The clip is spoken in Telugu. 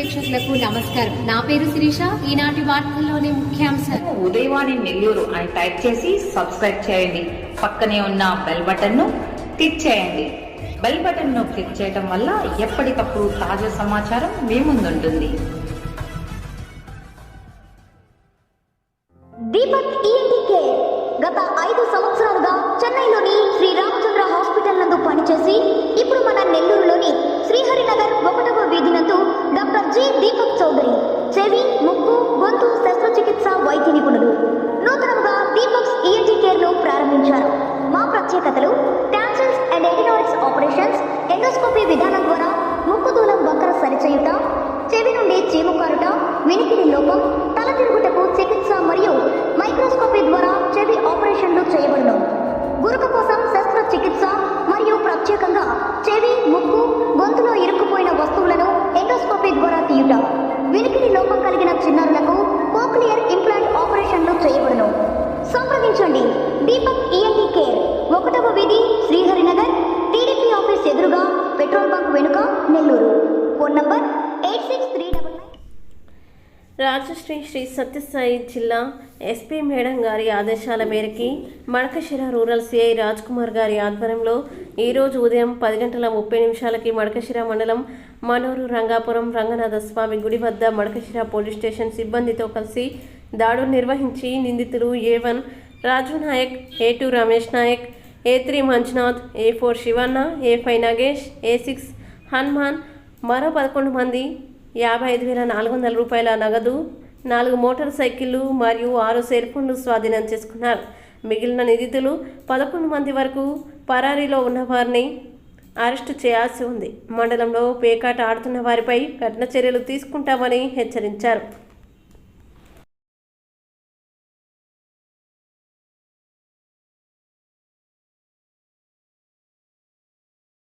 వీక్షకులకు నమస్కారం. నా పేరు శిరీష. ఈనాటి వార్తల్లోని ముఖ్యాంశాలు. ఉదయవాణి నెల్లూరు అని టైప్ చేసి సబ్స్క్రైబ్ చేయండి. పక్కనే ఉన్న బెల్ బటన్ ను క్లిక్ చేయండి. బెల్ బటన్ ను క్లిక్ చేయడం వల్ల ఎప్పటికప్పుడు తాజా సమాచారం మీ ముందుంటుంది. దీపక్ ఈఎన్టీ కేర్ గత 5 సంవత్సరాలుగా చెన్నైలోని శ్రీ రామచంద్ర హాస్పిటల్ నందు పనిచేసి ఇప్పుడు మన నెల్లూరులోని శ్రీహరినగర్ 1వ వీధి నందు డాక్టర్ జి దీపక్ చౌదరి చెవి, ముక్కు, గొంతు శస్త్రచికిత్స వైద్య నిపుణులు నూతనంగా దీపక్స్ ఈఎన్టీ కేర్ ను ప్రారంభించారు. మా ప్రత్యేకతలు: tonsils and adenoids operations, endoscopy విధానం ద్వారా ముక్కు దూలం వంకర సరిచేయుట, చెవి నుండి చీము కారుట, వినికిడి లోపం, తల తిరుగుటకు చికిత్స మరియు మైక్రోస్కోపీ ద్వారా చెవి ఆపరేషన్లు చేయబడును. గురక కోసం శస్త్రచికిత్స మరియు ప్రత్యేకంగా చెవి, ముక్కు, గొంతులో ఇరుక్కుపోయిన వస్తువులను ఎండోస్కోపీ ద్వారా తీయుట, వినికిడి లోపం కలిగిన చిన్నారులకు కోక్లియర్ ఇంప్లాంట్ ఆపరేషన్లు చేయబడును. సంప్రదించండి. దీపక్ ఈఎన్టీ కేర్, 1వ వీధి, శ్రీహరినగర్, టీడీపీ ఆఫీస్ ఎదురుగా, పెట్రోల్ బంక్ వెనుక, Nellore. Phone number 8639. Rajashri Sri Sathya Sai SP madam గారి ఆదేశాల మేరకి మడకశిర రూరల్ సిఐ రాజ్ కుమార్ గారి ఆధ్వర్యంలో ఈరోజు ఉదయం 10:30 మడకశిర మండలం మనూరు రంగాపురం రంగనాథ స్వామి గుడి వద్ద మడకశిర పోలీస్ స్టేషన్ సిబ్బందితో కలిసి దాడులు నిర్వహించి నిందితులు A1 రాజు Naik, A2 Ramesh Naik, A3 Manjunath, A4 Shivanna, A5 Nagesh, A6 Hanuman, మరో 11 మంది 55,400 రూపాయల నగదు, 4 మోటార్ సైకిళ్లు మరియు 6 సెల్ ఫోన్లు స్వాధీనం చేసుకున్నారు. మిగిలిన నిందితులు 11 మంది వరకు పరారీలో ఉన్న వారిని అరెస్టు చేయాల్సి ఉంది. మండలంలో పేకాట ఆడుతున్న వారిపై కఠిన చర్యలు తీసుకుంటామని హెచ్చరించారు.